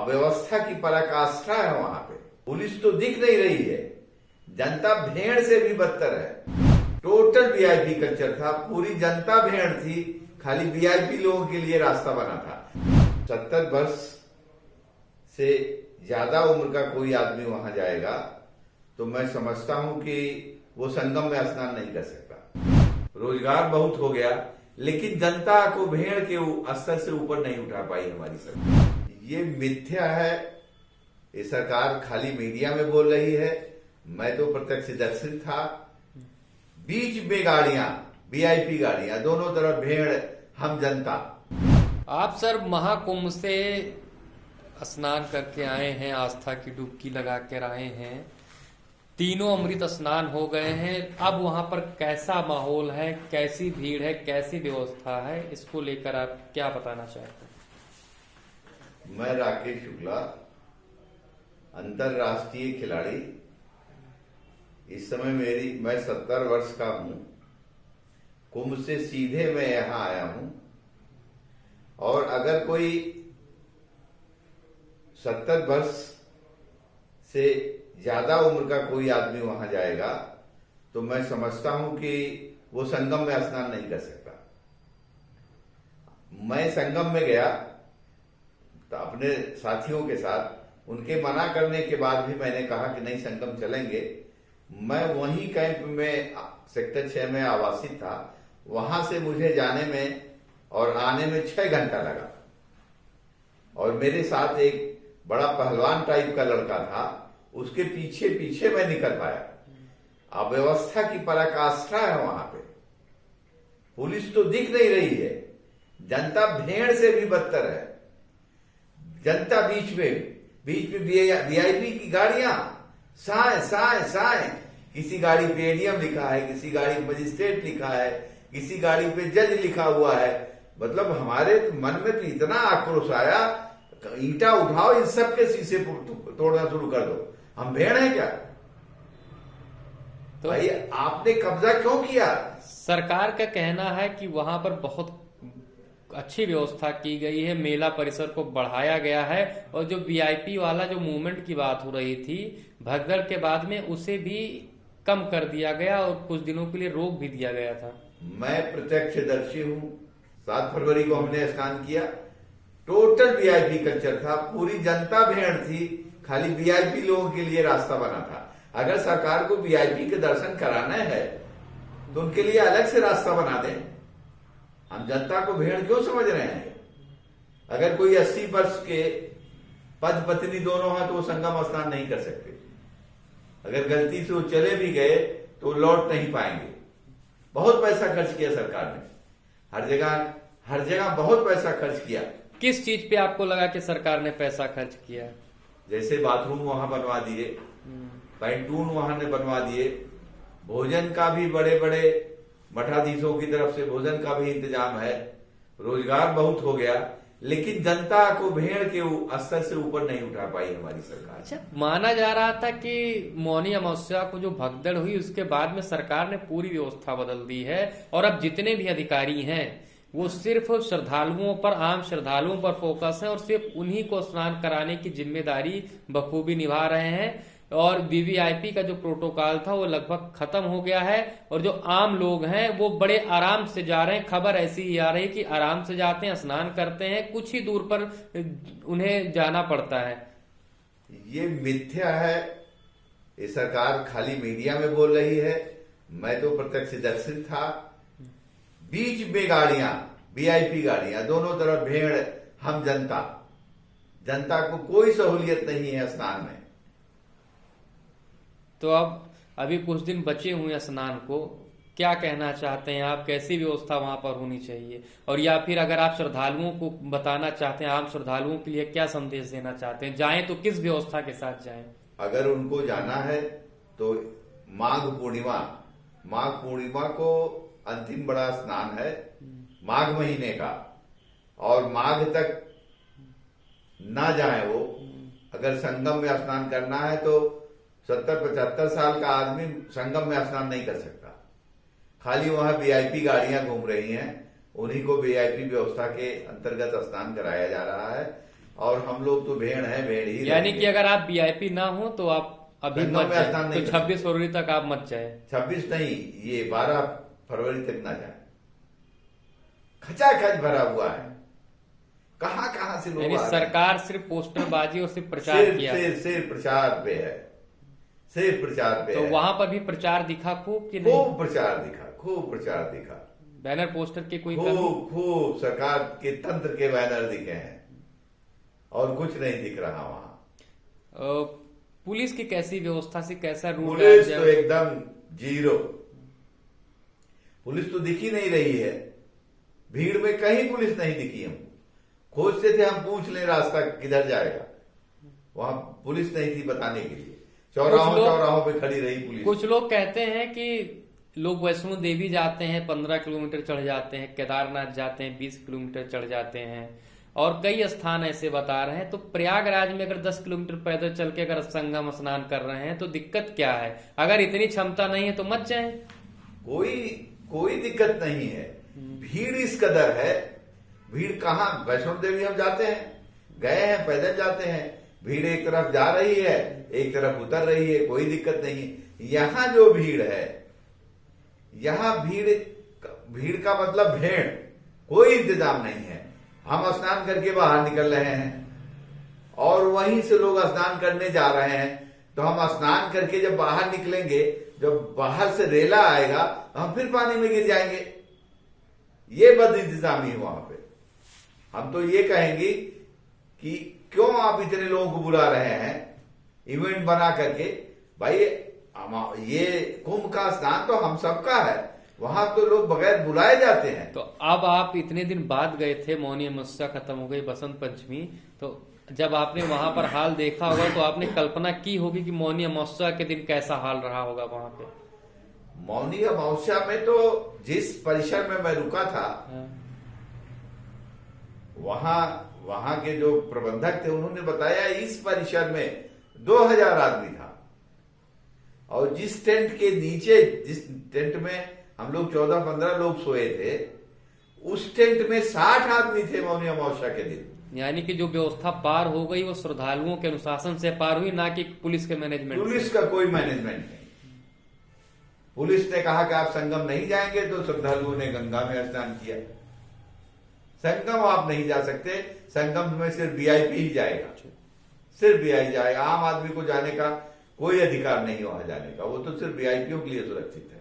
अव्यवस्था की पराकाष्ठा है। वहां पे पुलिस तो दिख नहीं रही है, जनता भेड़ से भी बदतर है। टोटल वीआईपी कल्चर था, पूरी जनता भेड़ थी, खाली वीआईपी लोगों के लिए रास्ता बना था। 70 वर्ष से ज्यादा उम्र का कोई आदमी वहां जाएगा तो मैं समझता हूं कि वो संगम में स्नान नहीं कर सकता। रोजगार बहुत हो गया, लेकिन जनता को भेड़ के स्तर से ऊपर नहीं उठा पाई हमारी सरकार। ये मिथ्या है, ये सरकार खाली मीडिया में बोल रही है। मैं तो प्रत्यक्षदर्शी था। बीच में गाड़ियां, वीआईपी गाड़ियां, दोनों तरफ भेड़, हम जनता। आप सर महाकुंभ से स्नान करके आए हैं, आस्था की डुबकी लगा कर आए हैं, तीनों अमृत स्नान हो गए हैं। अब वहां पर कैसा माहौल है, कैसी भीड़ है, कैसी व्यवस्था है, इसको लेकर आप क्या बताना चाहते हैं? मैं राकेश शुक्ला, अंतरराष्ट्रीय खिलाड़ी। इस समय मैं 70 वर्ष का हूं। कुंभ से सीधे मैं यहां आया हूं, और अगर कोई 70 वर्ष से ज्यादा उम्र का कोई आदमी वहां जाएगा तो मैं समझता हूं कि वो संगम में स्नान नहीं कर सकता। मैं संगम में गया तो अपने साथियों के साथ, उनके मना करने के बाद भी मैंने कहा कि नहीं, संगम चलेंगे। मैं वहीं कैंप में सेक्टर 6 में आवासित था। वहां से मुझे जाने में और आने में 6 घंटा लगा, और मेरे साथ एक बड़ा पहलवान टाइप का लड़का था, उसके पीछे पीछे मैं निकल पाया। अव्यवस्था की पराकाष्ठा है वहां पे। पुलिस तो दिख नहीं रही है, जनता भेड़ से भी बदतर है। जनता बीच में वीआईपी की गाड़ियां, साए साए साए। किसी गाड़ी पे एडीएम लिखा है, किसी गाड़ी पे मजिस्ट्रेट लिखा है, किसी गाड़ी पे जज लिखा हुआ है। मतलब हमारे मन में तो इतना आक्रोश आया, ईंटा उठाओ, इन सब के शीशे तोड़ना शुरू कर दो। हम भेड़ हैं क्या? तो भाई, आपने कब्जा क्यों किया? सरकार का कहना है कि वहां पर बहुत अच्छी व्यवस्था की गई है, मेला परिसर को बढ़ाया गया है, और जो वीआईपी वाला जो मूवमेंट की बात हो रही थी भगदड़ के बाद में, उसे भी कम कर दिया गया और कुछ दिनों के लिए रोक भी दिया गया था। मैं प्रत्यक्षदर्शी हूं। 7 फरवरी को हमने स्नान किया। टोटल वीआईपी कल्चर था, पूरी जनता भेड़ थी, खाली वीआईपी लोगों के लिए रास्ता बना था। अगर सरकार को वीआईपी के दर्शन कराना है तो उनके लिए अलग से रास्ता बना दें। हम जनता को भेड़ क्यों समझ रहे हैं? अगर कोई 80 वर्ष के पति पत्नी दोनों हैं तो वो संगम स्नान नहीं कर सकते। अगर गलती से वो चले भी गए तो लौट नहीं पाएंगे। बहुत पैसा खर्च किया सरकार ने, हर जगह बहुत पैसा खर्च किया। किस चीज पे आपको लगा कि सरकार ने पैसा खर्च किया? जैसे बाथरूम वहां बनवा दिए, पैंटून वहां ने बनवा दिए, भोजन का भी बड़े बड़े मठाधीशों की तरफ से भोजन का भी इंतजाम है, रोजगार बहुत हो गया, लेकिन जनता को भेड़ के स्तर से ऊपर नहीं उठा पाई हमारी सरकार। अच्छा, माना जा रहा था कि मौनी अमावस्या को जो भगदड़ हुई उसके बाद में सरकार ने पूरी व्यवस्था बदल दी है, और अब जितने भी अधिकारी हैं वो सिर्फ श्रद्धालुओं पर, आम श्रद्धालुओं पर फोकस है, और सिर्फ उन्हीं को स्नान कराने की जिम्मेदारी बखूबी निभा रहे हैं। और वीवीआईपी का जो प्रोटोकॉल था वो लगभग खत्म हो गया है, और जो आम लोग हैं वो बड़े आराम से जा रहे हैं। खबर ऐसी ही आ रही है कि आराम से जाते हैं, स्नान करते हैं, कुछ ही दूर पर उन्हें जाना पड़ता है। ये मिथ्या है, ये सरकार खाली मीडिया में बोल रही है। मैं तो प्रत्यक्षदर्शी था। बीच में गाड़ियां, वीआईपी गाड़ियां, दोनों तरफ भेड़, हम जनता। जनता को कोई सहूलियत नहीं है स्नान में। तो अब अभी कुछ दिन बचे हुए हैं स्नान को, क्या कहना चाहते हैं आप? कैसी व्यवस्था वहां पर होनी चाहिए? और या फिर अगर आप श्रद्धालुओं को बताना चाहते हैं, आम श्रद्धालुओं के लिए क्या संदेश देना चाहते हैं? जाएं तो किस व्यवस्था के साथ जाएं? अगर उनको जाना है तो माघ पूर्णिमा को अंतिम बड़ा स्नान है, माघ महीने का, और माघ तक ना जाए वो। अगर संगम में स्नान करना है तो 70-75 साल का आदमी संगम में स्नान नहीं कर सकता। खाली वहां वीआईपी गाड़ियां घूम रही हैं, उन्हीं को वीआईपी व्यवस्था के अंतर्गत स्नान कराया जा रहा है। और हम लोग तो भेड़ हैं, भेड़ ही यानी कि अगर आप वीआईपी ना हो तो आप अभी संगम मत में जाए, स्नान तो नहीं 26 फरवरी तक आप मत जाए। 26 नहीं, ये 12 फरवरी तक ना जाए। खचाखच भरा हुआ है, कहां कहां से लोग यानी आ रहे हैं। सरकार सिर्फ पोस्टरबाजी और सिर्फ प्रचार किया, सिर्फ प्रचार पे है, सिर्फ प्रचार पे तो है। वहां पर भी प्रचार दिखा खूब कि नहीं? खूब प्रचार दिखा, खूब प्रचार दिखा, बैनर पोस्टर की कोई खूब सरकार के तंत्र के बैनर दिखे हैं और कुछ नहीं दिख रहा वहां। पुलिस की कैसी व्यवस्था से कैसा रूल पुलिस तो एकदम जीरो, पुलिस तो दिख ही नहीं रही है। भीड़ में कहीं पुलिस नहीं दिखी। हम खोजते थे, हम पूछ ले रास्ता किधर जाएगा, वहां पुलिस नहीं थी बताने के लिए। चौराहों पे खड़ी रही पुलिस। कुछ लोग कहते हैं कि लोग वैष्णो देवी जाते हैं 15 किलोमीटर चढ़ जाते हैं, केदारनाथ जाते हैं 20 किलोमीटर चढ़ जाते हैं, और कई स्थान ऐसे बता रहे हैं। तो प्रयागराज में अगर 10 किलोमीटर पैदल चल के अगर संगम स्नान कर रहे हैं तो दिक्कत क्या है? अगर इतनी क्षमता नहीं है तो मत जाएं। कोई दिक्कत नहीं है। भीड़ इस कदर है, भीड़ कहाँ, वैष्णो देवी हम जाते हैं, गए हैं, पैदल जाते हैं, भीड़ एक तरफ जा रही है एक तरफ उतर रही है, कोई दिक्कत नहीं। यहाँ जो भीड़ है, यहाँ भीड़ का मतलब भेड़, कोई इंतजाम नहीं है। हम स्नान करके बाहर निकल रहे हैं और वहीं से लोग स्नान करने जा रहे हैं, तो हम स्नान करके जब बाहर निकलेंगे, जब बाहर से रेला आएगा हम फिर पानी में गिर जाएंगे। ये बद इंतजामी है वहां पे। हम तो ये कहेंगे कि क्यों आप इतने लोगों को बुला रहे हैं इवेंट बना करके। भाई ये कुंभ का स्नान तो हम सबका है, वहां तो लोग बगैर बुलाए जाते हैं। तो अब आप इतने दिन बाद गए थे, मौनी अमावस्या खत्म हो गई, बसंत पंचमी, तो जब आपने वहां पर हाल देखा होगा तो आपने कल्पना की होगी कि मौनी अमावस्या के दिन कैसा हाल रहा होगा वहां पे। मौनी अमावस्या में तो जिस परिसर में मैं रुका था, वहां के जो प्रबंधक थे उन्होंने बताया इस परिसर में 2000 आदमी था, और जिस टेंट के नीचे, जिस टेंट में हम लोग 14-15 लोग सोए थे, उस टेंट में 60 आदमी थे मौनी अमावस्या के दिन। यानी कि जो व्यवस्था पार हो गई वो श्रद्धालुओं के अनुशासन से पार हुई, ना कि पुलिस के मैनेजमेंट। पुलिस का कोई मैनेजमेंट नहीं। पुलिस ने कहा कि आप संगम नहीं जाएंगे, तो श्रद्धालुओं ने गंगा में स्नान किया। संगम आप नहीं जा सकते, संगम में सिर्फ वीआईपी ही जाएगा, सिर्फ वीआईपी जाएगा। आम आदमी को जाने का कोई अधिकार नहीं वहां जाने का, वो तो सिर्फ वीआईपीओं के लिए सुरक्षित है।